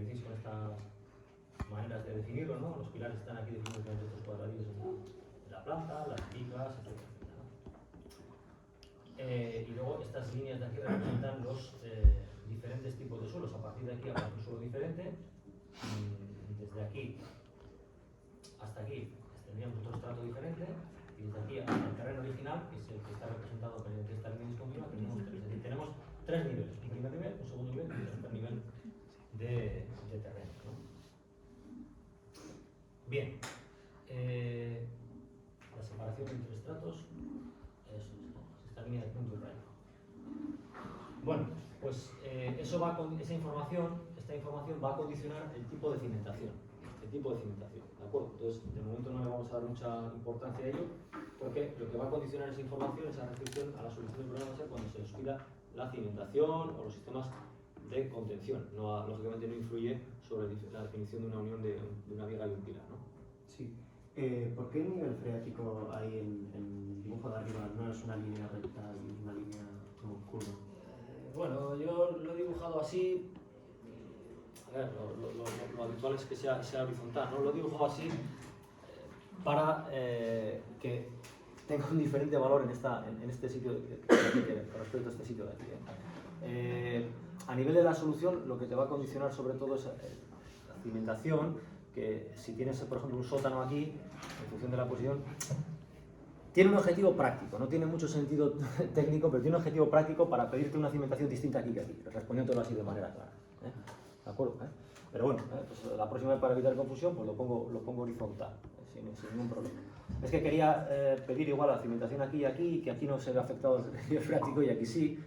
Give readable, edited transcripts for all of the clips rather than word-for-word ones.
familiaricéis con estas maneras de definirlo, ¿no? Los pilares están aquí definidos mediante estos cuadradillos en la planta, las picas, etc. Y luego estas líneas de aquí representan los diferentes tipos de suelos. A partir de aquí habrá un suelo diferente. Desde aquí hasta aquí tendríamos otro estrato diferente. Y desde aquí hasta el terreno original, que es el que está representado mediante esta línea discontinua, tenemos tres. Es decir, tenemos tres niveles. Un primer nivel, un segundo nivel y un tercer nivel de terreno, ¿no? Bien. La separación entre estratos, eso es, ¿no? Esta línea de punto y rayo. Bueno, pues esta información va a condicionar el tipo de cimentación. ¿De acuerdo? Entonces, de momento no le vamos a dar mucha importancia a ello, porque lo que va a condicionar esa información, esa restricción a la solución del problema va a ser cuando se nos pida la cimentación o los sistemas de contención. Lógicamente no influye sobre la definición de una unión de una viga y un pilar, ¿no? Sí. ¿Por qué el nivel freático ahí en el dibujo de arriba no es una línea recta y una línea como curva? Bueno, yo lo he dibujado así. A ver, lo habitual es que sea horizontal, ¿no? Lo he dibujado así para que tenga un diferente valor en este sitio con respecto a este sitio de aquí. A nivel de la solución, lo que te va a condicionar sobre todo es la cimentación, que si tienes, por ejemplo, un sótano aquí, en función de la posición, tiene un objetivo práctico, no tiene mucho sentido técnico, pero tiene un objetivo práctico para pedirte una cimentación distinta aquí que aquí, respondiéndolo así de manera clara. ¿De acuerdo? Pero bueno, pues la próxima vez, para evitar confusión, pues lo pongo horizontal, sin ningún problema. Es que quería pedir igual la cimentación aquí y aquí, que aquí no se ve afectado el nivel freático y aquí sí,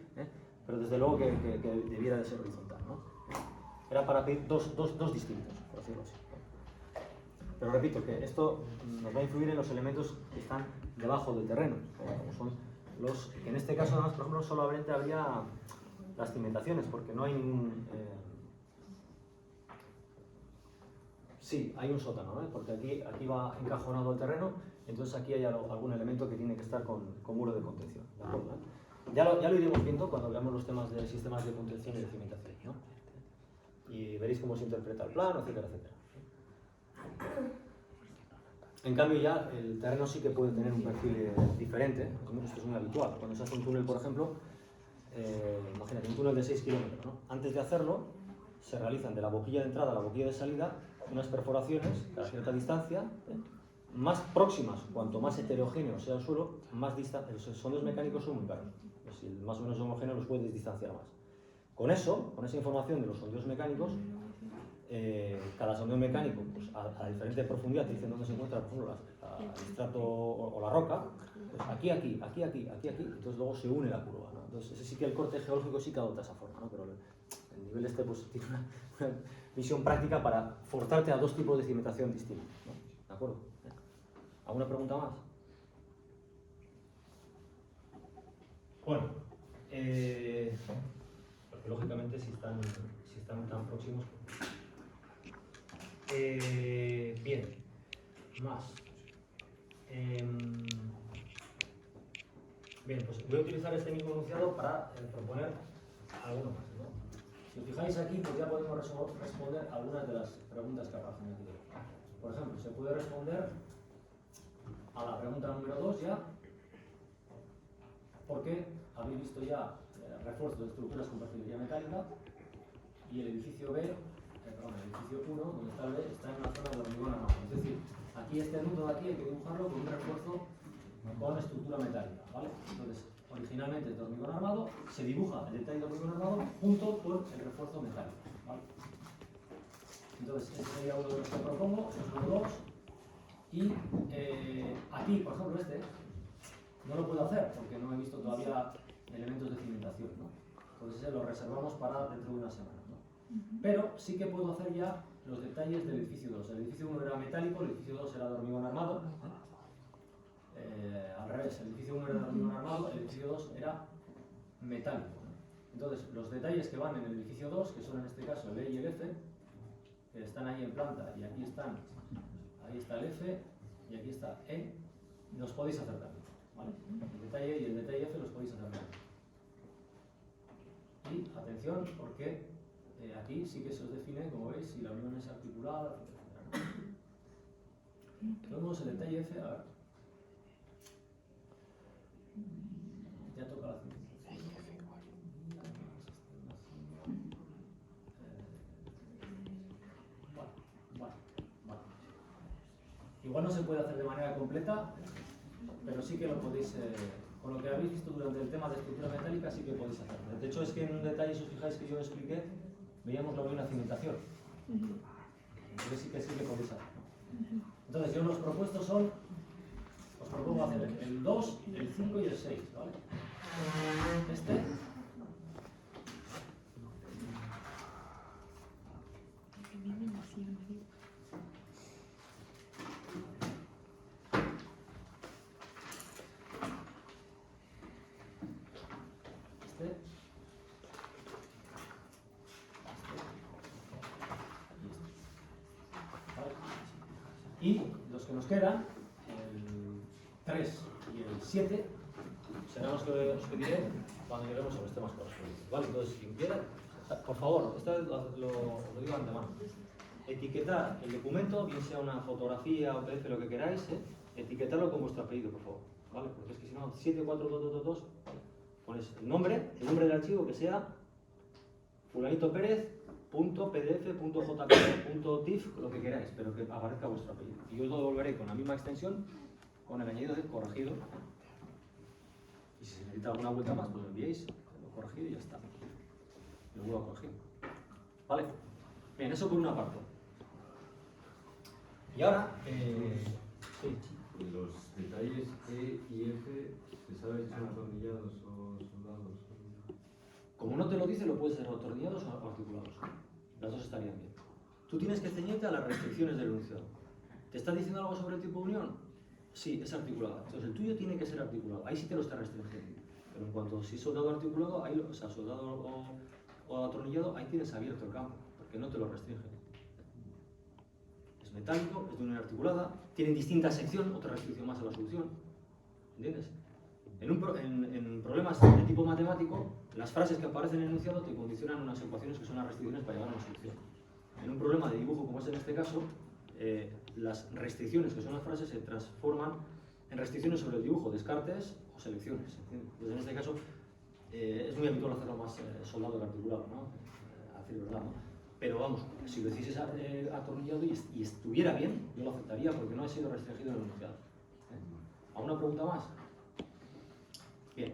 pero desde luego que debiera de ser horizontal, ¿no? Era para pedir dos distintos, por decirlo así. Pero repito que esto nos va a influir en los elementos que están debajo del terreno, como son los que en este caso, además, por ejemplo, solamente habría las cimentaciones, porque no hay ningún... Sí, hay un sótano, ¿eh? Porque aquí va encajonado el terreno, entonces aquí hay algún elemento que tiene que estar con muro de contención, ¿de acuerdo? Ya lo iremos viendo cuando veamos los temas de sistemas de contención y de cimentación, ¿no? Y veréis cómo se interpreta el plano, etcétera, etcétera. En cambio ya el terreno sí que puede tener un perfil diferente, esto es muy habitual. Cuando se hace un túnel, por ejemplo, imagínate un túnel de 6 kilómetros, ¿no? Antes de hacerlo, se realizan de la boquilla de entrada a la boquilla de salida unas perforaciones a cierta distancia, más próximas. Cuanto más heterogéneo sea el suelo, más distancia. Los sondeos mecánicos son muy caros. Si más o menos homogéneo los puedes distanciar más. Con esa información de los sondeos mecánicos, cada sondeo mecánico, pues a diferente profundidad, te dicen dónde se encuentra, por ejemplo, el estrato o la roca, pues aquí, entonces luego se une la curva, ¿no? Entonces ese sí que el corte geológico sí que adopta esa forma, ¿no? Pero el nivel este pues tiene una visión práctica para forzarte a dos tipos de cimentación distintos, ¿no? ¿De acuerdo? ¿Alguna pregunta más? Bueno, porque lógicamente si están tan próximos... bien, más. Bien, pues voy a utilizar este mismo enunciado para proponer alguno más, ¿no? Si os fijáis aquí, pues ya podemos responder algunas de las preguntas que aparecen aquí. Por ejemplo, se puede responder a la pregunta número 2 ya, porque habéis visto ya refuerzos de estructuras con perfilería metálica y el edificio B, el edificio 1, donde está el B, está en una zona de hormigón armado. Es decir, aquí este nudo de aquí hay que dibujarlo con un refuerzo con estructura metálica, ¿vale? Entonces, originalmente es de hormigón armado, se dibuja el detalle de hormigón armado junto con el refuerzo metálico, ¿vale? Entonces, este sería uno de los que propongo, estos son dos. Y aquí, por ejemplo, este no lo puedo hacer porque no he visto todavía elementos de cimentación, ¿no? Entonces lo reservamos para dentro de una semana, ¿no? Pero sí que puedo hacer ya los detalles del edificio 2. El edificio 1 era metálico, el edificio 2 era de hormigón armado. Al revés, el edificio 1 era de hormigón armado, el edificio 2 era metálico, ¿no? Entonces, los detalles que van en el edificio 2, que son en este caso el E y el F, que están ahí en planta, y aquí están, ahí está el F, y aquí está E, los podéis hacer también, ¿vale? El detalle y el detalle F los podéis hacer también. Y atención, porque aquí sí que se os define, como veis, si la unión es articulada, etc. Vemos el detalle F, a ver. Ya toca la ciencia. Vale. Igual no se puede hacer de manera completa, pero sí que lo podéis, con lo que habéis visto durante el tema de estructura metálica, sí que podéis hacerlo. De hecho, es que en un detalle, si os fijáis que yo expliqué, veíamos la unión a cimentación. Entonces sí que podéis hacerlo. Entonces, yo los propuestos son, os propongo hacer el 2, el 5 y el 6, ¿vale? Este. Y los que nos quedan, el 3 y el 7, serán los que os pediré cuando lleguemos a los temas correspondientes. ¿Vale? Entonces, quien quiera, por favor, esta vez lo digo de antemano. Etiquetar el documento, bien sea una fotografía o PDF, lo que queráis, etiquetarlo con vuestro apellido, por favor. ¿Vale? Porque es que si no, 74222, ¿vale? Ponéis el nombre del archivo que sea fulanito Pérez. .pdf.jpg.tif, lo que queráis, pero que aparezca vuestro apellido. Y yo os lo devolveré con la misma extensión, con el añadido de corregido. Y si se necesita alguna vuelta más, pues lo enviéis, lo corregido y ya está. Lo vuelvo a corregir. ¿Vale? Bien, eso por una parte. Y ahora, sí. Los detalles E y F, ¿se sabe si son atornillados o soldados? Como no te lo dice, lo puedes hacer atornillados o articulados. Las dos estarían bien. Tú tienes que ceñirte a las restricciones del enunciado. ¿Te está diciendo algo sobre el tipo de unión? Sí, es articulada. Entonces el tuyo tiene que ser articulado. Ahí sí te lo está restringiendo. Pero en cuanto si soldado articulado, ahí, o sea, soldado o atornillado, ahí tienes abierto el campo, porque no te lo restringe. Es metálico, es de unión articulada, tiene distinta sección, otra restricción más a la solución. ¿Entiendes? En problemas de tipo matemático, las frases que aparecen en el enunciado te condicionan unas ecuaciones que son las restricciones para llegar a una solución. En un problema de dibujo, como es en este caso, las restricciones, que son las frases, se transforman en restricciones sobre el dibujo, descartes o selecciones. Entonces, en este caso, es muy habitual hacerlo más soldado que articulado, ¿no? A decir verdad, ¿no? Pero vamos, si lo hicieses atornillado y estuviera bien, yo lo aceptaría porque no ha sido restringido en el enunciado. ¿Alguna pregunta más? Bien.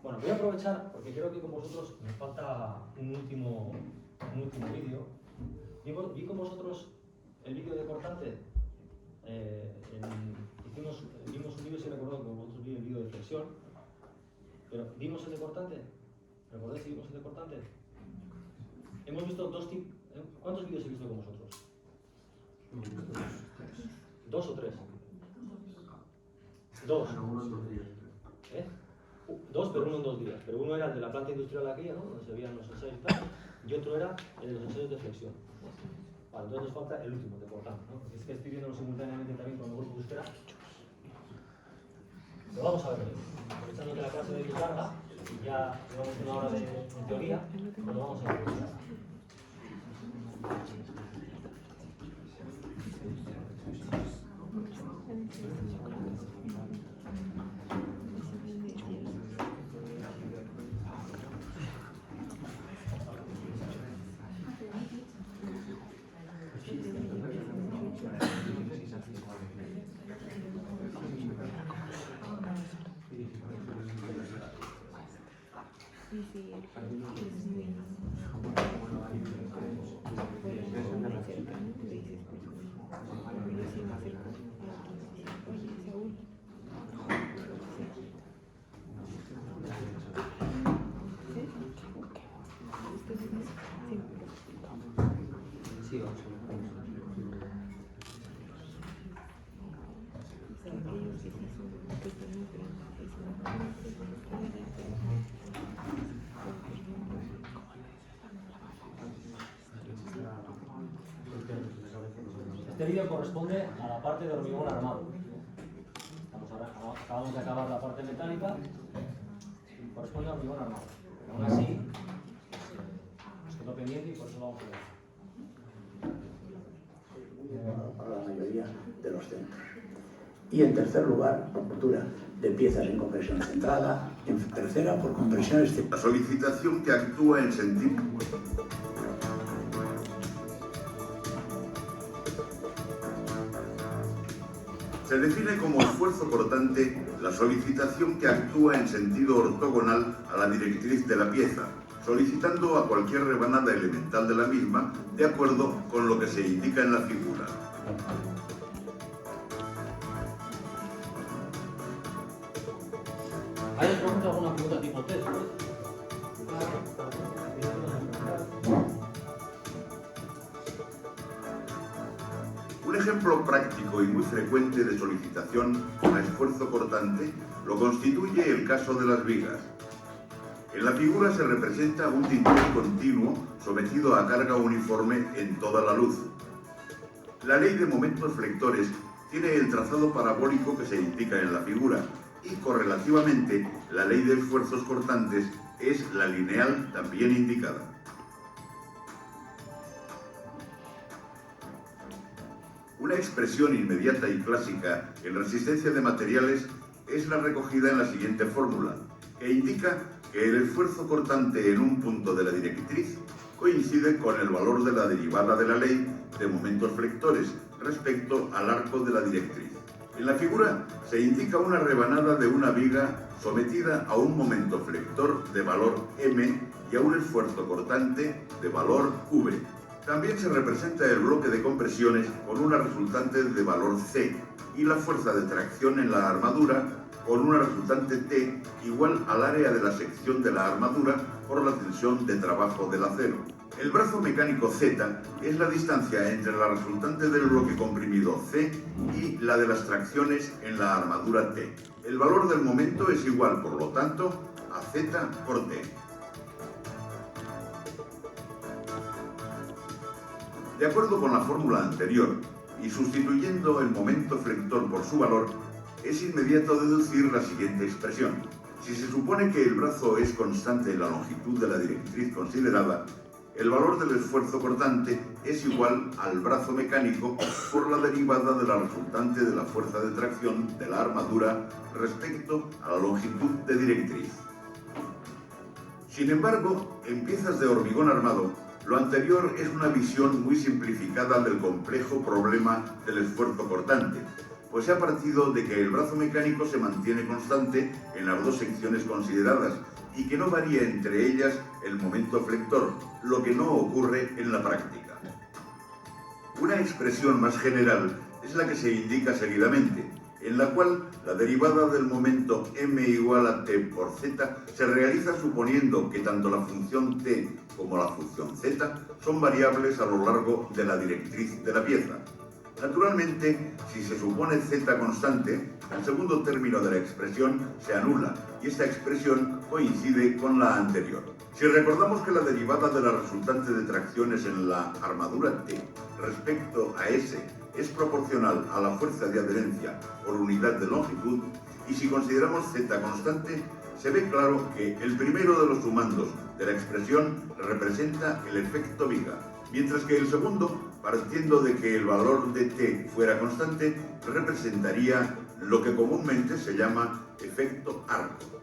Bueno, voy a aprovechar porque creo que con vosotros me falta un último vídeo. Vi con vosotros el vídeo de cortante. Vimos un vídeo, si recuerdo que con vosotros vi el vídeo de flexión. Pero ¿vimos el de cortante? ¿Recordáis si vimos el de cortante? Hemos visto dos tipos. ¿Cuántos vídeos he visto con vosotros? ¿Dos o tres? Dos. ¿Eh? Dos, pero uno en 2 días. Pero uno era el de la planta industrial aquí, ¿no? Donde se veían los ensayos y tal. Y otro era el de los ensayos de flexión. Vale, entonces nos falta el último, de cortante, ¿no? Porque es que estoy viéndolo simultáneamente también con el grupo de euskera. Lo vamos a ver hoy. Aprovechando que la clase de hoy es larga, y ya llevamos 1 hora de teoría, pues lo vamos a ver. Sí, vamos a ver. Este vídeo corresponde a la parte de hormigón armado. Acabamos de acabar la parte metálica y corresponde a hormigón armado. Aún así, os quedó pendiente y por eso vamos a ver. Para la mayoría de los centros. Y en tercer lugar, por cultura de piezas en compresión centrada. En tercera, por compresiones. La solicitación que actúa en sentido. Se define como esfuerzo cortante la solicitación que actúa en sentido ortogonal a la directriz de la pieza, solicitando a cualquier rebanada elemental de la misma de acuerdo con lo que se indica en la figura. ¿Hay alguna pregunta tipo test? Un ejemplo práctico y muy frecuente de solicitación a esfuerzo cortante lo constituye el caso de las vigas. En la figura se representa un dintel continuo sometido a carga uniforme en toda la luz. La ley de momentos flectores tiene el trazado parabólico que se indica en la figura y correlativamente la ley de esfuerzos cortantes es la lineal también indicada. Una expresión inmediata y clásica en resistencia de materiales es la recogida en la siguiente fórmula, que indica que el esfuerzo cortante en un punto de la directriz coincide con el valor de la derivada de la ley de momentos flectores respecto al arco de la directriz. En la figura se indica una rebanada de una viga sometida a un momento flector de valor m y a un esfuerzo cortante de valor v. También se representa el bloque de compresiones con una resultante de valor C y la fuerza de tracción en la armadura con una resultante T igual al área de la sección de la armadura por la tensión de trabajo del acero. El brazo mecánico Z es la distancia entre la resultante del bloque comprimido C y la de las tracciones en la armadura T. El valor del momento es igual, por lo tanto, a Z por T. De acuerdo con la fórmula anterior, y sustituyendo el momento flector por su valor, es inmediato deducir la siguiente expresión. Si se supone que el brazo es constante en la longitud de la directriz considerada, el valor del esfuerzo cortante es igual al brazo mecánico por la derivada de la resultante de la fuerza de tracción de la armadura respecto a la longitud de directriz. Sin embargo, en piezas de hormigón armado, lo anterior es una visión muy simplificada del complejo problema del esfuerzo cortante, pues se ha partido de que el brazo mecánico se mantiene constante en las dos secciones consideradas y que no varía entre ellas el momento flector, lo que no ocurre en la práctica. Una expresión más general es la que se indica seguidamente, en la cual la derivada del momento m igual a t por z se realiza suponiendo que tanto la función t como la función z son variables a lo largo de la directriz de la pieza. Naturalmente, si se supone z constante, el segundo término de la expresión se anula y esta expresión coincide con la anterior. Si recordamos que la derivada de la resultante de tracciones en la armadura T respecto a S es proporcional a la fuerza de adherencia por unidad de longitud, y si consideramos z constante, se ve claro que el primero de los sumandos de la expresión representa el efecto viga, mientras que el segundo, partiendo de que el valor de t fuera constante, representaría lo que comúnmente se llama efecto arco.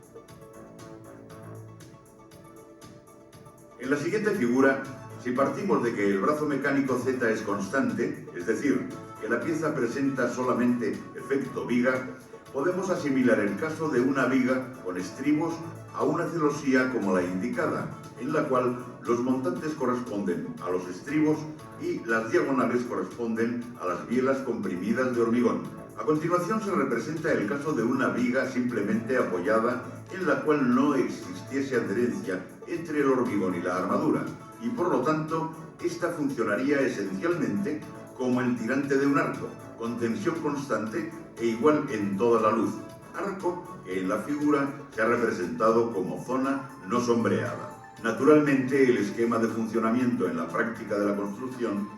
En la siguiente figura, si partimos de que el brazo mecánico Z es constante, es decir, que la pieza presenta solamente efecto viga, podemos asimilar el caso de una viga con estribos a una celosía como la indicada, en la cual los montantes corresponden a los estribos y las diagonales corresponden a las bielas comprimidas de hormigón. A continuación se representa el caso de una viga simplemente apoyada en la cual no existiese adherencia entre el hormigón y la armadura, y por lo tanto esta funcionaría esencialmente como el tirante de un arco, con tensión constante e igual en toda la luz, arco que en la figura se ha representado como zona no sombreada. Naturalmente, el esquema de funcionamiento en la práctica de la construcción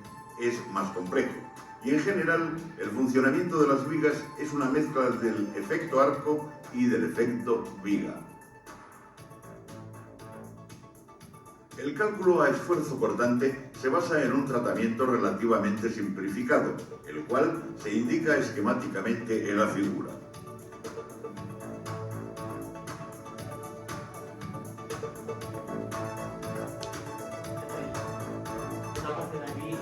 es más complejo, y en general el funcionamiento de las vigas es una mezcla del efecto arco y del efecto viga. El cálculo a esfuerzo cortante se basa en un tratamiento relativamente simplificado, el cual se indica esquemáticamente en la figura. Esta parte de aquí,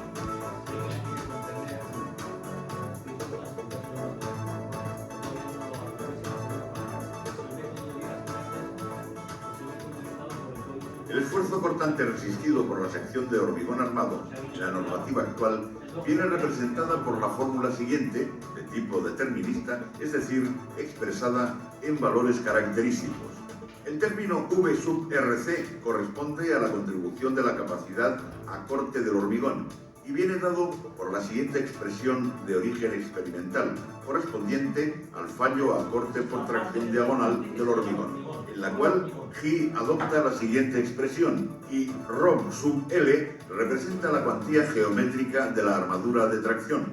El esfuerzo cortante resistido por la sección de hormigón armado en la normativa actual viene representada por la fórmula siguiente, de tipo determinista, es decir, expresada en valores característicos. El término V sub RC corresponde a la contribución de la capacidad a corte del hormigón y viene dado por la siguiente expresión de origen experimental, correspondiente al fallo a corte por tracción diagonal del hormigón, en la cual G adopta la siguiente expresión y ρ sub L representa la cuantía geométrica de la armadura de tracción.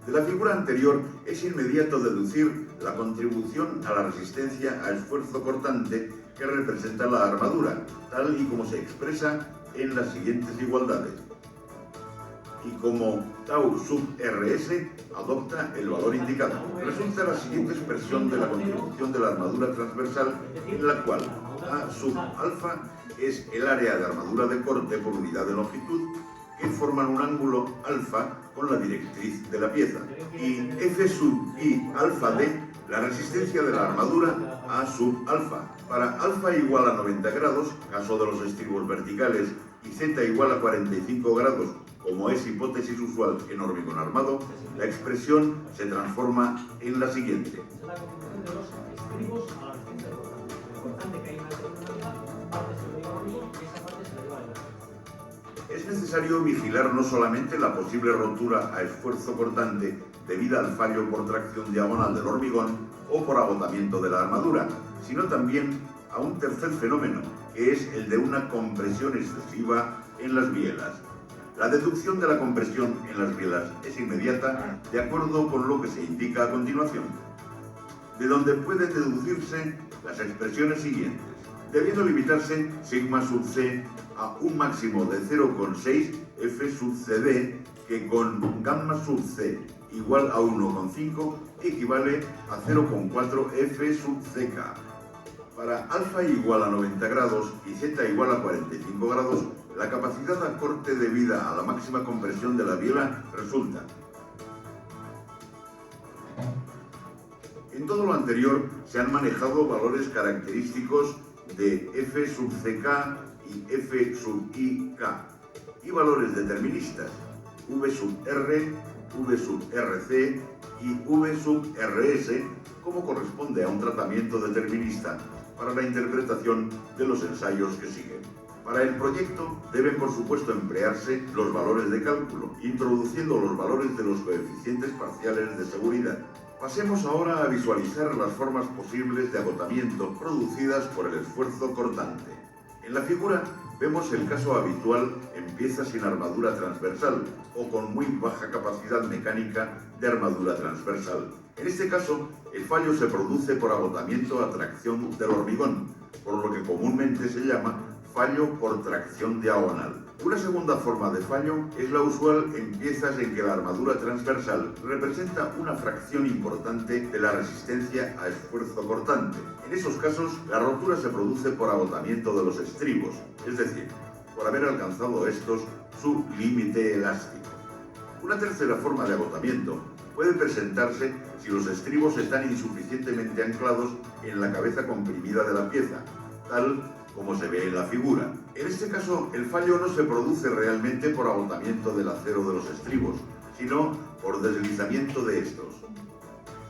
De la figura anterior es inmediato deducir la contribución a la resistencia a esfuerzo cortante que representa la armadura, tal y como se expresa en las siguientes igualdades. Y como tau sub RS adopta el valor indicado, resulta la siguiente expresión de la contribución de la armadura transversal, en la cual A sub alfa es el área de armadura de corte por unidad de longitud, que forman un ángulo alfa con la directriz de la pieza, y F sub I alfa D, la resistencia de la armadura A sub alfa. Para alfa igual a 90 grados, caso de los estribos verticales, y Z igual a 45 grados, como es hipótesis usual en hormigón armado, la expresión se transforma en la siguiente. es la contribución de los estribos a la resistencia del cortante. El cortante que hay en la extremidad, parte se lo lleva al hormigón y esa parte se lo lleva al elástico. Es necesario vigilar no solamente la posible rotura a esfuerzo cortante debida al fallo por tracción diagonal del hormigón o por agotamiento de la armadura, sino también a un tercer fenómeno, que es el de una compresión excesiva en las bielas. La deducción de la compresión en las bielas es inmediata de acuerdo con lo que se indica a continuación, de donde pueden deducirse las expresiones siguientes, debiendo limitarse sigma sub c a un máximo de 0,6 f sub cd, que con gamma sub c igual a 1,5 equivale a 0,4 f sub ck. Para alfa igual a 90 grados y z igual a 45 grados, la capacidad a corte debida a la máxima compresión de la biela resulta. En todo lo anterior se han manejado valores característicos de f sub ck y f sub ik y valores deterministas v sub r, v sub rc y v sub rs, como corresponde a un tratamiento determinista para la interpretación de los ensayos que siguen. Para el proyecto deben por supuesto emplearse los valores de cálculo, introduciendo los valores de los coeficientes parciales de seguridad. Pasemos ahora a visualizar las formas posibles de agotamiento producidas por el esfuerzo cortante. En la figura vemos el caso habitual en piezas sin armadura transversal o con muy baja capacidad mecánica de armadura transversal. En este caso, el fallo se produce por agotamiento a tracción del hormigón, por lo que comúnmente se llama fallo por tracción diagonal. Una segunda forma de fallo es la usual en piezas en que la armadura transversal representa una fracción importante de la resistencia a esfuerzo cortante. En esos casos, la rotura se produce por agotamiento de los estribos, es decir, por haber alcanzado estos su límite elástico. Una tercera forma de agotamiento puede presentarse si los estribos están insuficientemente anclados en la cabeza comprimida de la pieza, tal como se ve en la figura. En este caso, el fallo no se produce realmente por agotamiento del acero de los estribos, sino por deslizamiento de estos.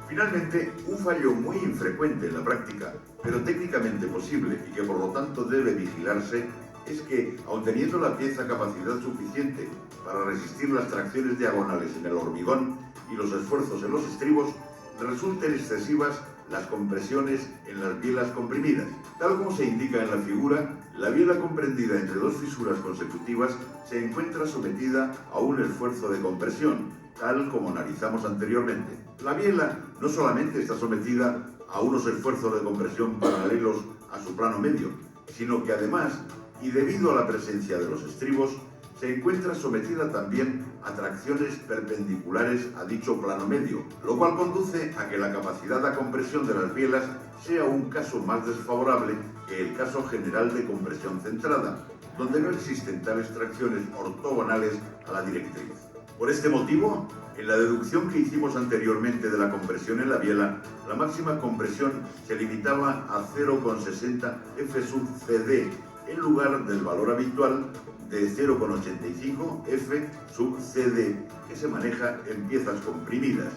Finalmente, un fallo muy infrecuente en la práctica, pero técnicamente posible y que por lo tanto debe vigilarse, es que, aun teniendo la pieza capacidad suficiente para resistir las tracciones diagonales en el hormigón y los esfuerzos en los estribos, resulten excesivas las compresiones en las bielas comprimidas. Tal como se indica en la figura, la biela comprendida entre dos fisuras consecutivas se encuentra sometida a un esfuerzo de compresión, tal como analizamos anteriormente. La biela no solamente está sometida a unos esfuerzos de compresión paralelos a su plano medio, sino que además y debido a la presencia de los estribos, se encuentra sometida también a tracciones perpendiculares a dicho plano medio, lo cual conduce a que la capacidad de compresión de las bielas sea un caso más desfavorable que el caso general de compresión centrada, donde no existen tales tracciones ortogonales a la directriz. Por este motivo, en la deducción que hicimos anteriormente de la compresión en la biela, la máxima compresión se limitaba a 0,60 F sub CD, en lugar del valor habitual de 0,85 F sub CD, que se maneja en piezas comprimidas.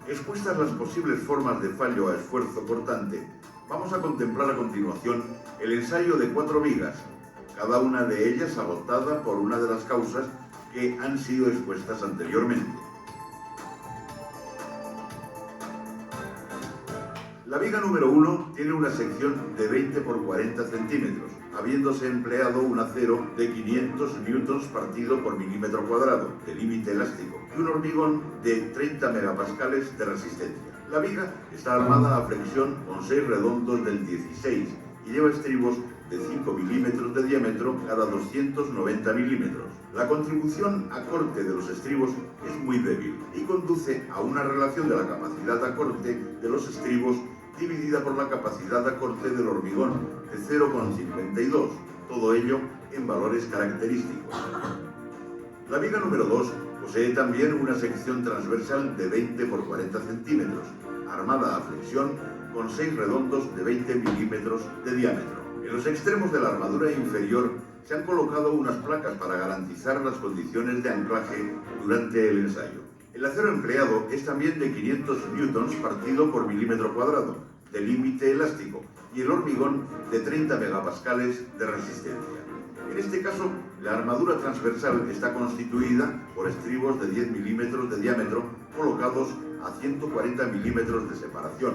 Expuestas las posibles formas de fallo a esfuerzo cortante, vamos a contemplar a continuación el ensayo de 4 vigas, cada una de ellas agotada por una de las causas que han sido expuestas anteriormente. La viga número 1 tiene una sección de 20 por 40 centímetros, habiéndose empleado un acero de 500 newtons partido por milímetro cuadrado de límite elástico y un hormigón de 30 megapascales de resistencia. La viga está armada a flexión con 6 redondos del 16 y lleva estribos de 5 milímetros de diámetro cada 290 milímetros. La contribución a corte de los estribos es muy débil y conduce a una relación de la capacidad a corte de los estribos dividida por la capacidad a corte del hormigón de 0,52, todo ello en valores característicos. La viga número 2 posee también una sección transversal de 20 por 40 centímetros, armada a flexión con 6 redondos de 20 milímetros de diámetro. En los extremos de la armadura inferior se han colocado unas placas para garantizar las condiciones de anclaje durante el ensayo. El acero empleado es también de 500 newtons partido por milímetro cuadrado, de límite elástico, y el hormigón de 30 megapascales de resistencia. En este caso, la armadura transversal está constituida por estribos de 10 milímetros de diámetro colocados a 140 milímetros de separación,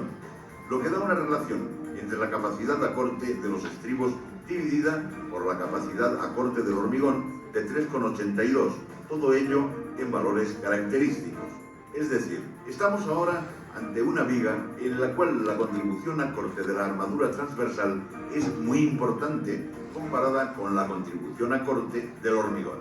lo que da una relación entre la capacidad a corte de los estribos dividida por la capacidad a corte del hormigón de 3,82, todo ello en valores característicos. Es decir, estamos ahora ante una viga en la cual la contribución a corte de la armadura transversal es muy importante comparada con la contribución a corte del hormigón.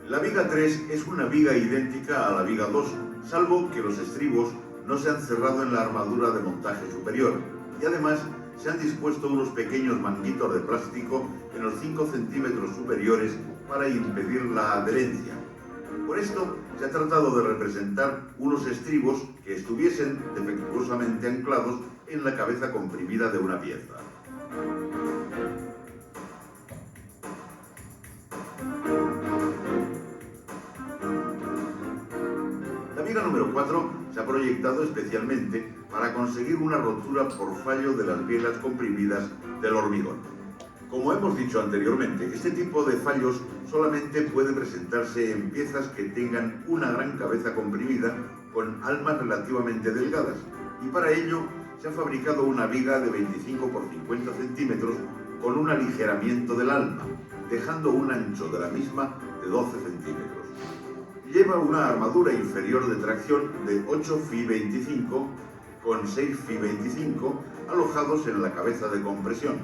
La viga 3 es una viga idéntica a la viga 2, salvo que los estribos no se han cerrado en la armadura de montaje superior y además se han dispuesto unos pequeños manguitos de plástico en los 5 centímetros superiores para impedir la adherencia. Por esto se ha tratado de representar unos estribos que estuviesen defectuosamente anclados en la cabeza comprimida de una pieza. La viga número 4 se ha proyectado especialmente para conseguir una rotura por fallo de las bielas comprimidas del hormigón. Como hemos dicho anteriormente, este tipo de fallos solamente puede presentarse en piezas que tengan una gran cabeza comprimida con almas relativamente delgadas, y para ello se ha fabricado una viga de 25 por 50 centímetros con un aligeramiento del alma, dejando un ancho de la misma de 12 centímetros. Lleva una armadura inferior de tracción de 8 Fi 25 con 6 Fi 25 alojados en la cabeza de compresión.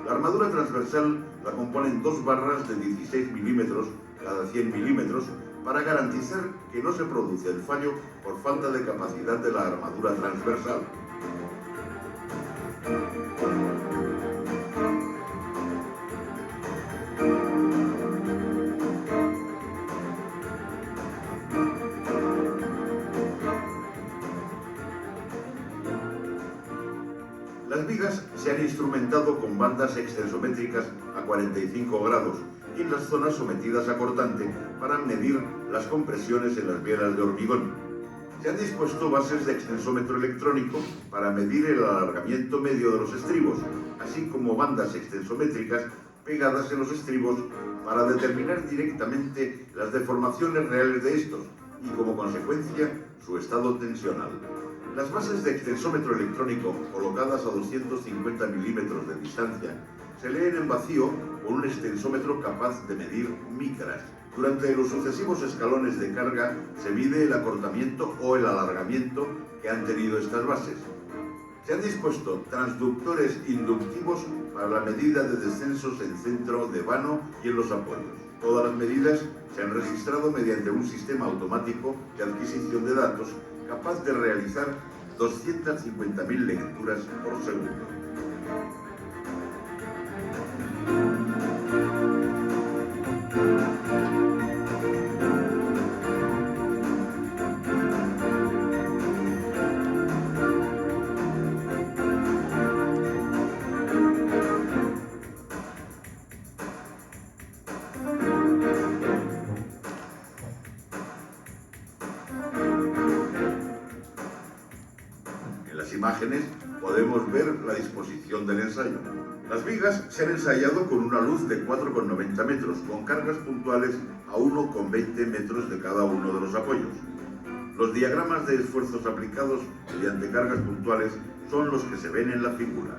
La armadura transversal la componen 2 barras de 16 milímetros cada 100 milímetros para garantizar que no se produce el fallo por falta de capacidad de la armadura transversal. Las vigas se han instrumentado con bandas extensométricas a 45 grados y en las zonas sometidas a cortante para medir las compresiones en las bielas de hormigón. Se han dispuesto bases de extensómetro electrónico para medir el alargamiento medio de los estribos, así como bandas extensométricas pegadas en los estribos para determinar directamente las deformaciones reales de estos y, como consecuencia, su estado tensional. Las bases de extensómetro electrónico colocadas a 250 milímetros de distancia se leen en vacío con un extensómetro capaz de medir micras. Durante los sucesivos escalones de carga se mide el acortamiento o el alargamiento que han tenido estas bases. Se han dispuesto transductores inductivos para la medida de descensos en centro de vano y en los apoyos. Todas las medidas se han registrado mediante un sistema automático de adquisición de datos capaz de realizar 250.000 lecturas por segundo. Imágenes podemos ver la disposición del ensayo. Las vigas se han ensayado con una luz de 4,90 metros, con cargas puntuales a 1,20 metros de cada uno de los apoyos. Los diagramas de esfuerzos aplicados mediante cargas puntuales son los que se ven en la figura.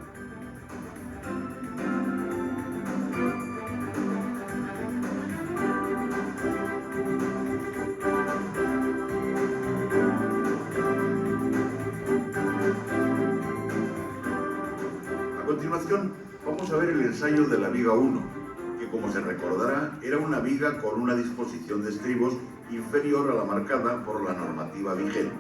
A continuación, vamos a ver el ensayo de la viga 1, que como se recordará, era una viga con una disposición de estribos inferior a la marcada por la normativa vigente.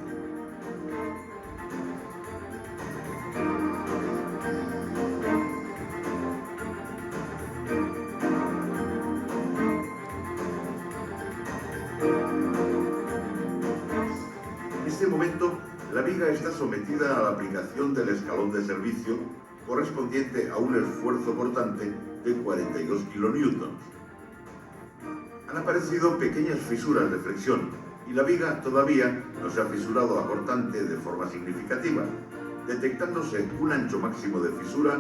En este momento, la viga está sometida a la aplicación del escalón de servicio correspondiente a un esfuerzo cortante de 42 kilonewtons. Han aparecido pequeñas fisuras de flexión y la viga todavía no se ha fisurado a cortante de forma significativa, detectándose un ancho máximo de fisura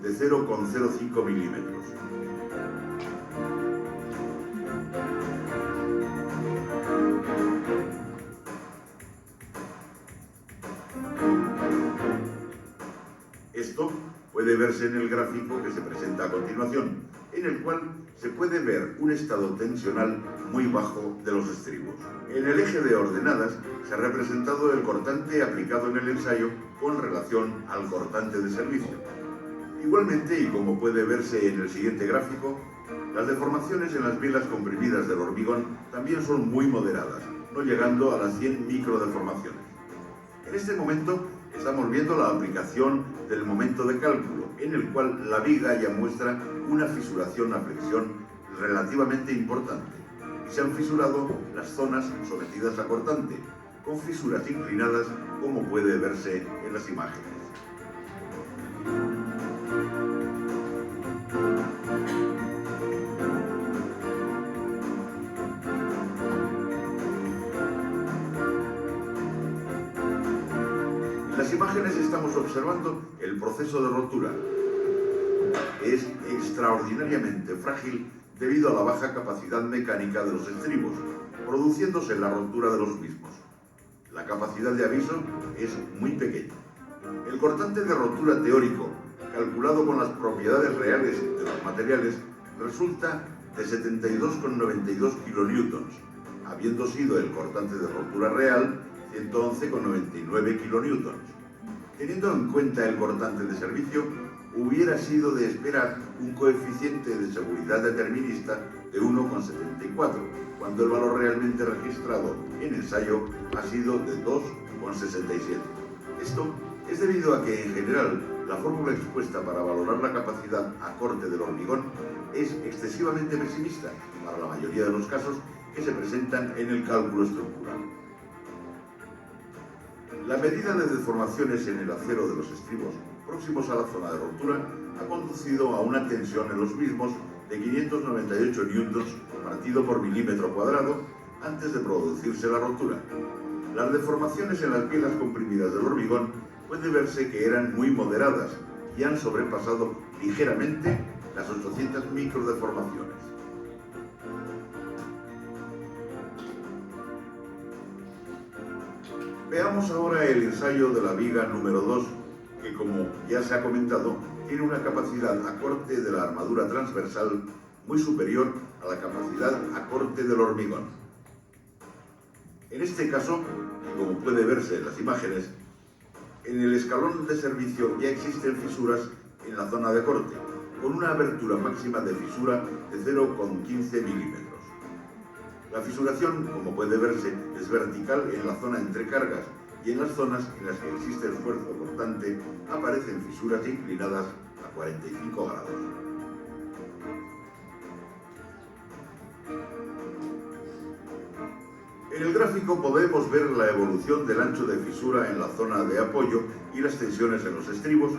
de 0,05 milímetros. Esto puede verse en el gráfico que se presenta a continuación, en el cual se puede ver un estado tensional muy bajo de los estribos. En el eje de ordenadas se ha representado el cortante aplicado en el ensayo con relación al cortante de servicio. Igualmente, y como puede verse en el siguiente gráfico, las deformaciones en las bielas comprimidas del hormigón también son muy moderadas, no llegando a las 100 microdeformaciones. En este momento estamos viendo la aplicación del momento de cálculo, en el cual la viga ya muestra una fisuración a flexión relativamente importante, y se han fisurado las zonas sometidas a cortante, con fisuras inclinadas, como puede verse en las imágenes. En las imágenes estamos observando el proceso de rotura. Es extraordinariamente frágil debido a la baja capacidad mecánica de los estribos, produciéndose la rotura de los mismos. La capacidad de aviso es muy pequeña. El cortante de rotura teórico, calculado con las propiedades reales de los materiales, resulta de 72,92 kilonewtons, habiendo sido el cortante de rotura real 111,99 kilonewtons. Teniendo en cuenta el cortante de servicio, hubiera sido de esperar un coeficiente de seguridad determinista de 1,74, cuando el valor realmente registrado en ensayo ha sido de 2,67. Esto es debido a que, en general, la fórmula expuesta para valorar la capacidad a corte del hormigón es excesivamente pesimista para la mayoría de los casos que se presentan en el cálculo estructural. La medida de deformaciones en el acero de los estribos próximos a la zona de rotura ha conducido a una tensión en los mismos de 598 newtons partido por milímetro cuadrado antes de producirse la rotura. Las deformaciones en las bielas comprimidas del hormigón puede verse que eran muy moderadas y han sobrepasado ligeramente las 800 microdeformaciones. Veamos ahora el ensayo de la viga número 2, que, como ya se ha comentado, tiene una capacidad a corte de la armadura transversal muy superior a la capacidad a corte del hormigón. En este caso, y como puede verse en las imágenes, en el escalón de servicio ya existen fisuras en la zona de corte, con una abertura máxima de fisura de 0,15 milímetros. La fisuración, como puede verse, es vertical en la zona entre cargas y en las zonas en las que existe esfuerzo cortante aparecen fisuras inclinadas a 45 grados. En el gráfico podemos ver la evolución del ancho de fisura en la zona de apoyo y las tensiones en los estribos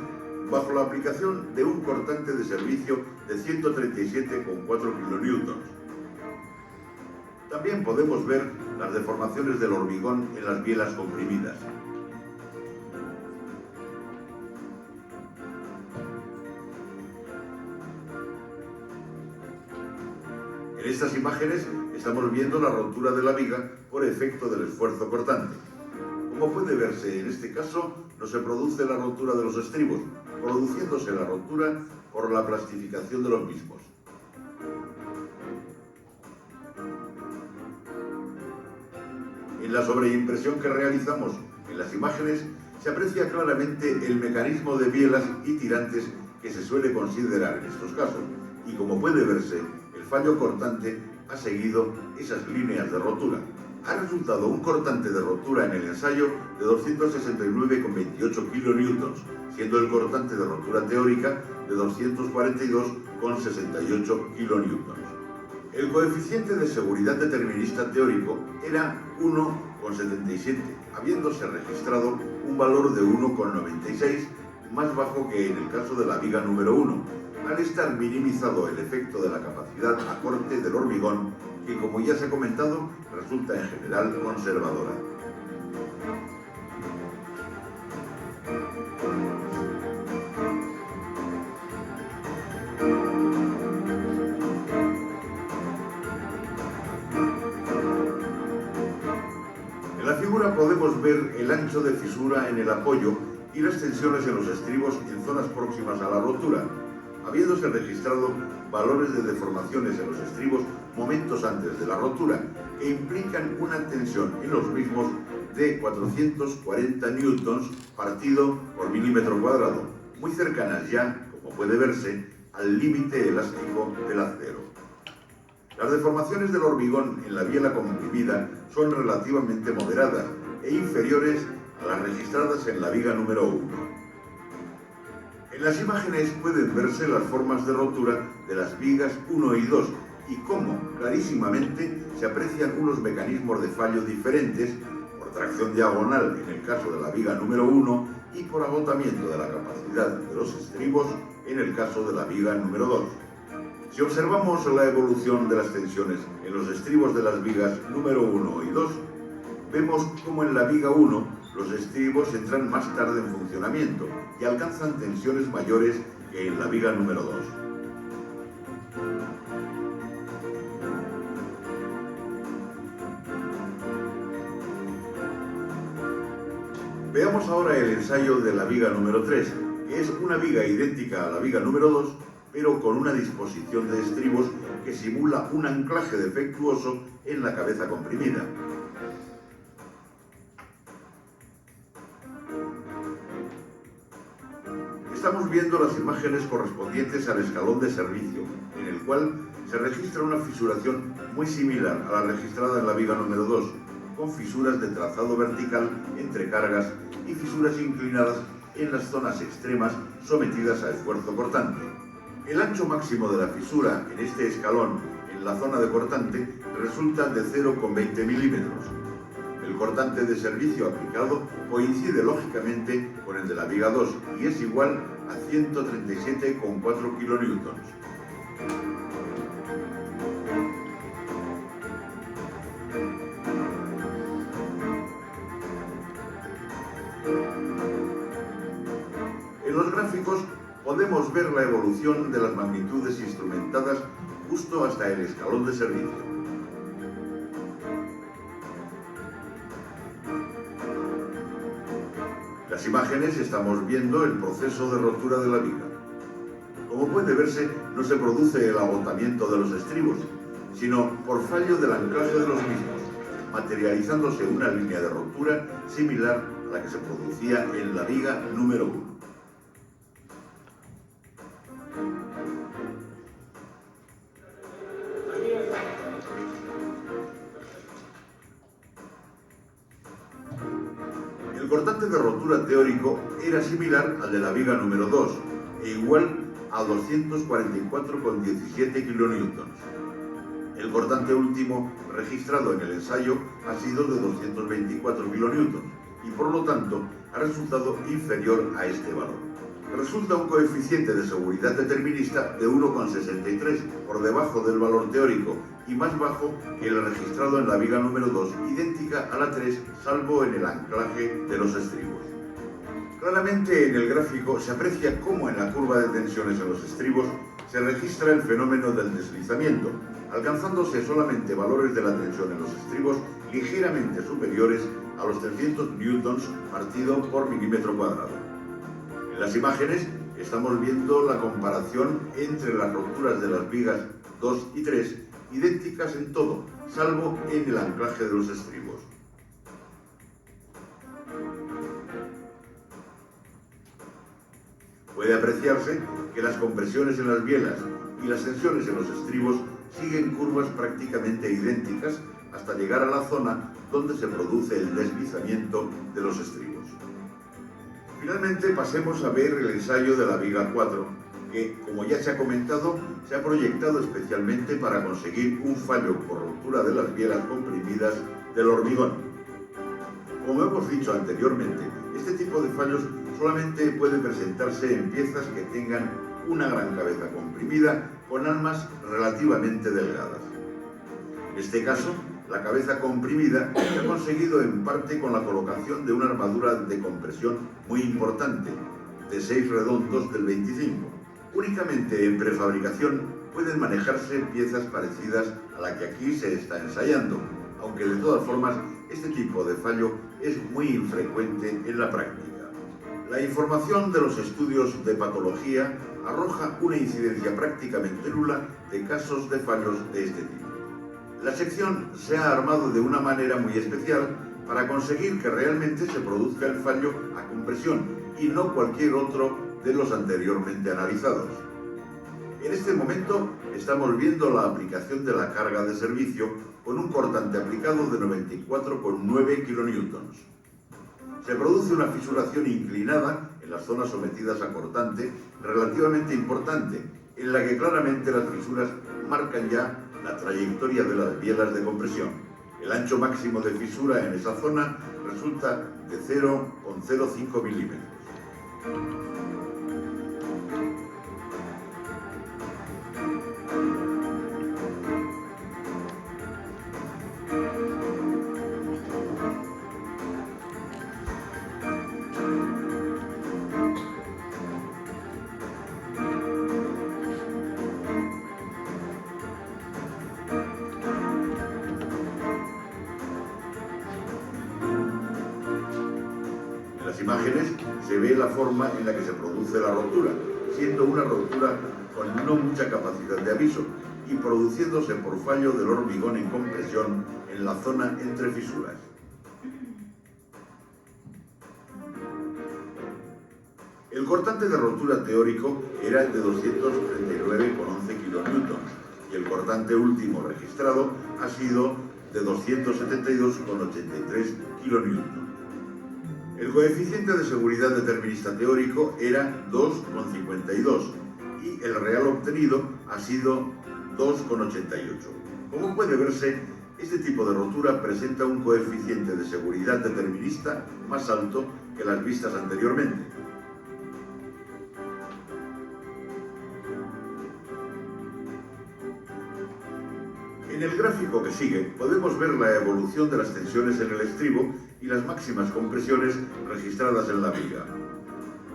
bajo la aplicación de un cortante de servicio de 137,4 kN. También podemos ver las deformaciones del hormigón en las bielas comprimidas. En estas imágenes estamos viendo la rotura de la viga por efecto del esfuerzo cortante. Como puede verse, en este caso no se produce la rotura de los estribos, produciéndose la rotura por la plastificación de los mismos. En la sobreimpresión que realizamos en las imágenes se aprecia claramente el mecanismo de bielas y tirantes que se suele considerar en estos casos, y como puede verse, el fallo cortante ha seguido esas líneas de rotura. Ha resultado un cortante de rotura en el ensayo de 269,28 kN, siendo el cortante de rotura teórica de 242,68 kN. El coeficiente de seguridad determinista teórico era 1,77, habiéndose registrado un valor de 1,96, más bajo que en el caso de la viga número 1, al estar minimizado el efecto de la capacidad a corte del hormigón, que, como ya se ha comentado, resulta en general conservadora. En la figura podemos ver el ancho de fisura en el apoyo y las tensiones en los estribos en zonas próximas a la rotura, habiéndose registrado valores de deformaciones en los estribos momentos antes de la rotura, que implican una tensión en los mismos de 440 newtons partido por milímetro cuadrado, muy cercanas ya, como puede verse, al límite elástico del acero. Las deformaciones del hormigón en la biela comprimida son relativamente moderadas e inferiores a las registradas en la viga número 1. En las imágenes pueden verse las formas de rotura de las vigas 1 y 2 y cómo clarísimamente se aprecian unos mecanismos de fallo diferentes por tracción diagonal en el caso de la viga número 1 y por agotamiento de la capacidad de los estribos en el caso de la viga número 2. Si observamos la evolución de las tensiones en los estribos de las vigas número 1 y 2, vemos cómo en la viga 1 los estribos entran más tarde en funcionamiento y alcanzan tensiones mayores que en la viga número 2. Veamos ahora el ensayo de la viga número 3, que es una viga idéntica a la viga número 2, pero con una disposición de estribos que simula un anclaje defectuoso en la cabeza comprimida. Estamos viendo las imágenes correspondientes al escalón de servicio, en el cual se registra una fisuración muy similar a la registrada en la viga número 2, con fisuras de trazado vertical entre cargas y fisuras inclinadas en las zonas extremas sometidas a esfuerzo cortante. El ancho máximo de la fisura en este escalón, en la zona de cortante, resulta de 0,20 milímetros. El cortante de servicio aplicado coincide lógicamente con el de la viga 2 y es igual a 137,4 kN. En los gráficos podemos ver la evolución de las magnitudes instrumentadas justo hasta el escalón de servicio. En las imágenes estamos viendo el proceso de rotura de la viga. Como puede verse, no se produce el agotamiento de los estribos, sino por fallo del anclaje de los mismos, materializándose una línea de rotura similar a la que se producía en la viga número 1. cortante de rotura teórico era similar al de la viga número 2 e igual a 244,17 kN. El cortante último registrado en el ensayo ha sido de 224 kN y por lo tanto ha resultado inferior a este valor. Resulta un coeficiente de seguridad determinista de 1,63 por debajo del valor teórico y más bajo que el registrado en la viga número 2, idéntica a la 3, salvo en el anclaje de los estribos. Claramente en el gráfico se aprecia cómo en la curva de tensiones en los estribos se registra el fenómeno del deslizamiento, alcanzándose solamente valores de la tensión en los estribos ligeramente superiores a los 300 newtons partido por milímetro cuadrado. En las imágenes estamos viendo la comparación entre las roturas de las vigas 2 y 3, idénticas en todo, salvo en el anclaje de los estribos. Puede apreciarse que las compresiones en las bielas y las tensiones en los estribos siguen curvas prácticamente idénticas hasta llegar a la zona donde se produce el deslizamiento de los estribos. Finalmente pasemos a ver el ensayo de la viga 4, que, como ya se ha comentado, se ha proyectado especialmente para conseguir un fallo por rotura de las bielas comprimidas del hormigón. Como hemos dicho anteriormente, este tipo de fallos solamente puede presentarse en piezas que tengan una gran cabeza comprimida con armas relativamente delgadas. En este caso, la cabeza comprimida se ha conseguido en parte con la colocación de una armadura de compresión muy importante, de 6 redondos del 25. Únicamente en prefabricación pueden manejarse piezas parecidas a la que aquí se está ensayando, aunque de todas formas este tipo de fallo es muy infrecuente en la práctica. La información de los estudios de patología arroja una incidencia prácticamente nula de casos de fallos de este tipo. La sección se ha armado de una manera muy especial para conseguir que realmente se produzca el fallo a compresión y no cualquier otro de los anteriormente analizados. En este momento estamos viendo la aplicación de la carga de servicio con un cortante aplicado de 94,9 kN. Se produce una fisuración inclinada en las zonas sometidas a cortante relativamente importante, en la que claramente las fisuras marcan ya la trayectoria de las bielas de compresión. El ancho máximo de fisura en esa zona resulta de 0,05 milímetros. En las imágenes se ve la forma en la que se produce la rotura, siendo una rotura con no mucha capacidad de aviso y produciéndose por fallo del hormigón en compresión en la zona entre fisuras. El cortante de rotura teórico era el de 239,11 kN y el cortante último registrado ha sido de 272,83 kN. El coeficiente de seguridad determinista teórico era 2,52 y el real obtenido ha sido 2,88. Como puede verse, este tipo de rotura presenta un coeficiente de seguridad determinista más alto que las vistas anteriormente. En el gráfico que sigue podemos ver la evolución de las tensiones en el estribo y las máximas compresiones registradas en la viga.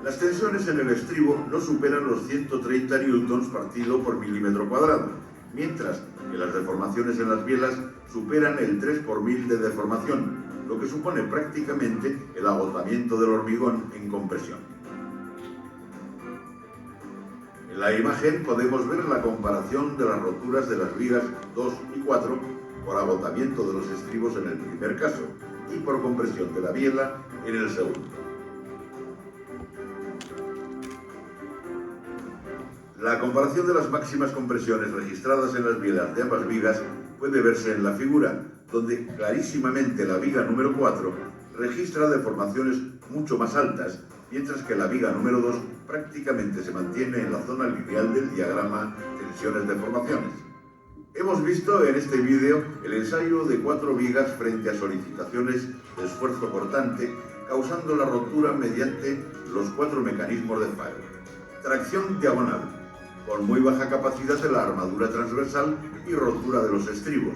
Las tensiones en el estribo no superan los 130 newtons partido por milímetro cuadrado, mientras que las deformaciones en las bielas superan el 3 por 1000 de deformación, lo que supone prácticamente el agotamiento del hormigón en compresión. En la imagen podemos ver la comparación de las roturas de las vigas 2 y 4 por agotamiento de los estribos en el primer caso y por compresión de la biela en el segundo. La comparación de las máximas compresiones registradas en las bielas de ambas vigas puede verse en la figura, donde clarísimamente la viga número 4 registra deformaciones mucho más altas, mientras que la viga número 2 prácticamente se mantiene en la zona lineal del diagrama tensiones-deformaciones. Hemos visto en este vídeo el ensayo de 4 vigas frente a solicitaciones de esfuerzo cortante, causando la rotura mediante los 4 mecanismos de fallo. Tracción diagonal, con muy baja capacidad de la armadura transversal y rotura de los estribos.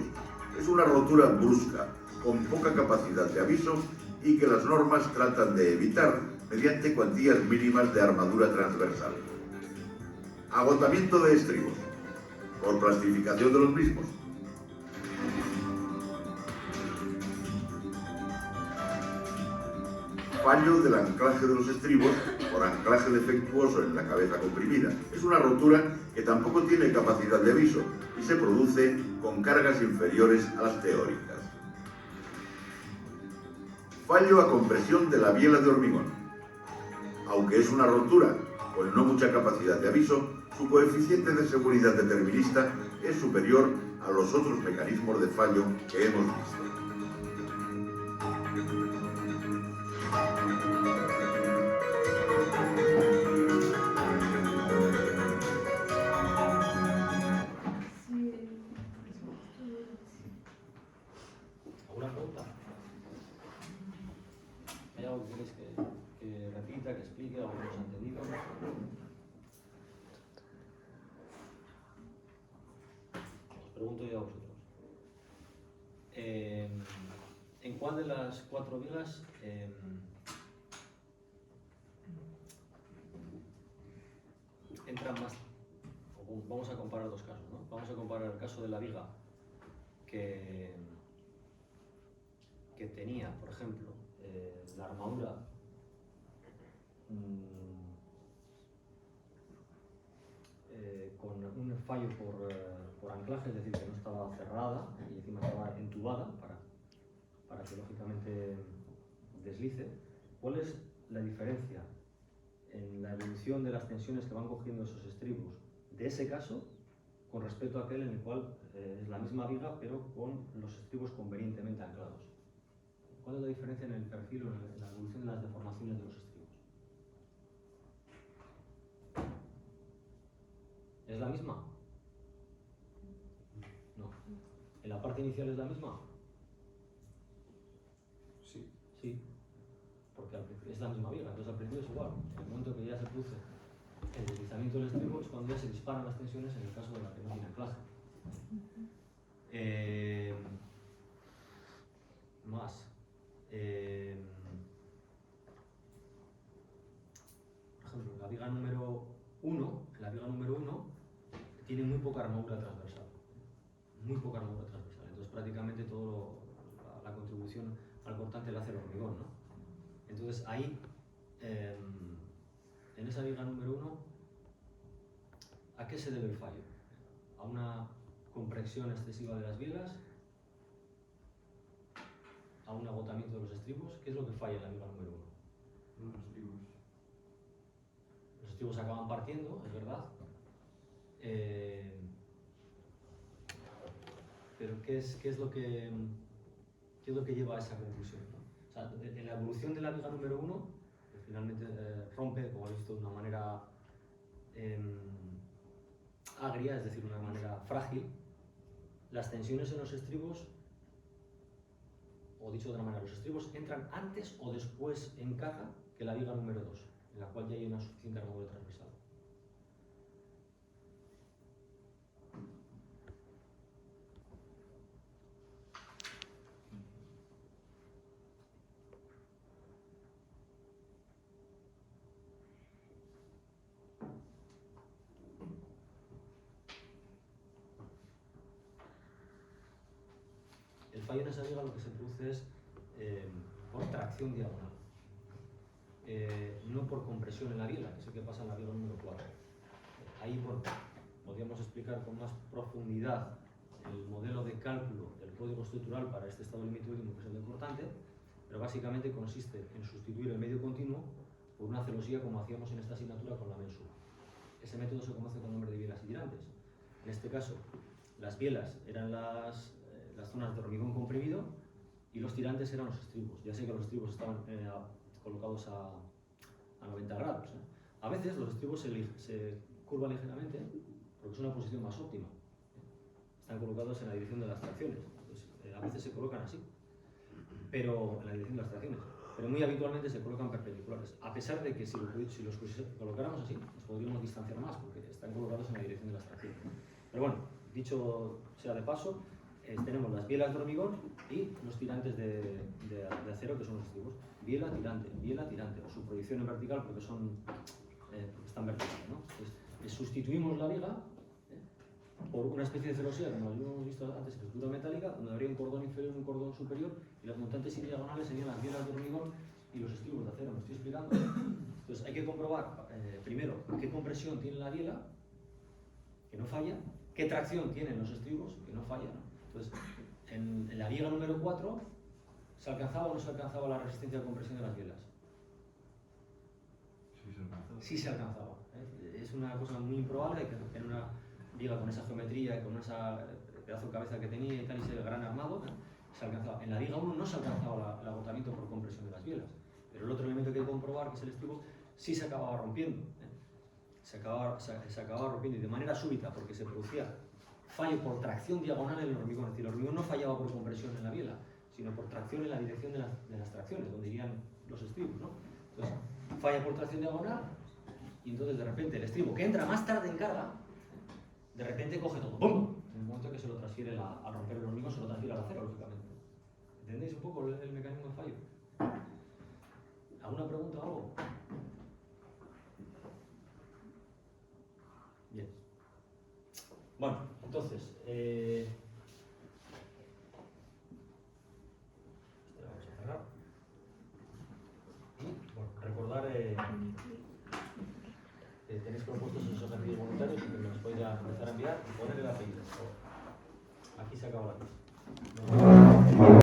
Es una rotura brusca, con poca capacidad de aviso y que las normas tratan de evitar mediante cuantías mínimas de armadura transversal. Agotamiento de estribos, por plastificación de los mismos. Fallo del anclaje de los estribos por anclaje defectuoso en la cabeza comprimida. Es una rotura que tampoco tiene capacidad de aviso y se produce con cargas inferiores a las teóricas. Fallo a compresión de la biela de hormigón. Aunque es una rotura con no mucha capacidad de aviso, su coeficiente de seguridad determinista es superior a los otros mecanismos de fallo que hemos visto. ¿Alguna pregunta? ¿Hay algo que queréis que repita, que explique, algo que no se ha entendido? Os pregunto yo a vosotros. ¿En cuál de las 4 vigas entran más? Vamos a comparar 2 casos, ¿no? Vamos a comparar el caso de la viga que tenía, por ejemplo, la armadura con un fallo por anclaje, es decir, que no estaba cerrada y encima estaba entubada para que lógicamente deslice. ¿Cuál es la diferencia en la evolución de las tensiones que van cogiendo esos estribos de ese caso con respecto a aquel en el cual es la misma viga pero con los estribos convenientemente anclados? ¿Cuál es la diferencia en el perfil o en la evolución de las deformaciones de los estribos? ¿Es la misma? No. ¿En la parte inicial es la misma? Sí. Sí. Porque es la misma viga, entonces al principio es igual. En el momento que ya se produce el deslizamiento del estribo es cuando ya se disparan las tensiones en el caso de la que no tiene anclaje. Más. Por ejemplo, la viga número 1, tiene muy poca armadura transversal. Muy poca armadura transversal. Entonces prácticamente la contribución al cortante la hace el hormigón, ¿no? Entonces ahí, en esa viga número 1, ¿a qué se debe el fallo? ¿A una compresión excesiva de las vigas? ¿A un agotamiento de los estribos? ¿Qué es lo que falla en la viga número 1? Los estribos. Los estribos se acaban partiendo, es verdad. Pero ¿qué es lo que lleva a esa conclusión, ¿no? O sea, en la evolución de la viga número 1, que finalmente rompe, como habéis visto, de una manera agria, es decir, de una manera frágil, las tensiones en los estribos, o dicho de otra manera, los estribos entran antes o después en caja que la viga número 2, en la cual ya hay una suficiente armadura transversal. El fallo en esa viga lo que se produce es por tracción diagonal, no por compresión en la biela, que es lo que pasa en la viga número 4. Ahí podríamos explicar con más profundidad el modelo de cálculo del código estructural para este estado límite último, que es el del cortante, pero básicamente consiste en sustituir el medio continuo por una celosía como hacíamos en esta asignatura con la mensura. Ese método se conoce con el nombre de bielas itinerantes. En este caso, las bielas eran las zonas de hormigón comprimido y los tirantes eran los estribos. Ya sé que los estribos estaban colocados a 90 grados. A veces los estribos se curvan ligeramente porque es una posición más óptima. Están colocados en la dirección de las tracciones. Entonces, a veces se colocan así, pero en la dirección de las tracciones. Pero muy habitualmente se colocan perpendiculares. A pesar de que si los colocáramos así, nos podríamos distanciar más porque están colocados en la dirección de las tracciones. Pero bueno, dicho sea de paso, tenemos las bielas de hormigón y los tirantes de acero, que son los estribos. Biela, tirante, o su proyección en vertical porque están verticales, ¿no? Entonces, sustituimos la viga por una especie de celosía, como habíamos visto antes, estructura metálica, donde habría un cordón inferior y un cordón superior, y las montantes y diagonales serían las bielas de hormigón y los estribos de acero. ¿Me estoy explicando? Entonces hay que comprobar, primero, qué compresión tiene la biela, que no falla, qué tracción tienen los estribos, que no falla, ¿no? Entonces, en la viga número 4, ¿se alcanzaba o no se alcanzaba la resistencia de compresión de las bielas? Sí, se alcanzaba. Sí se alcanzaba. Es una cosa muy improbable, hay que tener una viga con esa geometría y con esa pedazo de cabeza que tenía y tal, y ese gran armado, se alcanzaba. En la viga 1 no se alcanzaba el agotamiento por compresión de las bielas, pero el otro elemento que hay que comprobar, que es el estribo, sí se acababa rompiendo. Se acababa rompiendo, y de manera súbita, porque se producía fallo por tracción diagonal en el hormigón. Es decir, el hormigón no fallaba por compresión en la biela, sino por tracción en la dirección de las tracciones, donde irían los estribos, ¿no? Entonces, falla por tracción diagonal, y entonces de repente el estribo, que entra más tarde en carga, de repente coge todo, ¡pum! En el momento que se lo transfiere al romper el hormigón, se lo transfiere al acero, lógicamente. ¿Entendéis un poco el mecanismo de fallo? ¿Alguna pregunta o algo? Bien. Bueno, entonces, este lo vamos a cerrar. Y, bueno, recordar que tenéis propuestos esos ejercicios voluntarios y que me los podéis ya empezar a enviar y poner el apellido, por favor. Aquí se acaba la clase.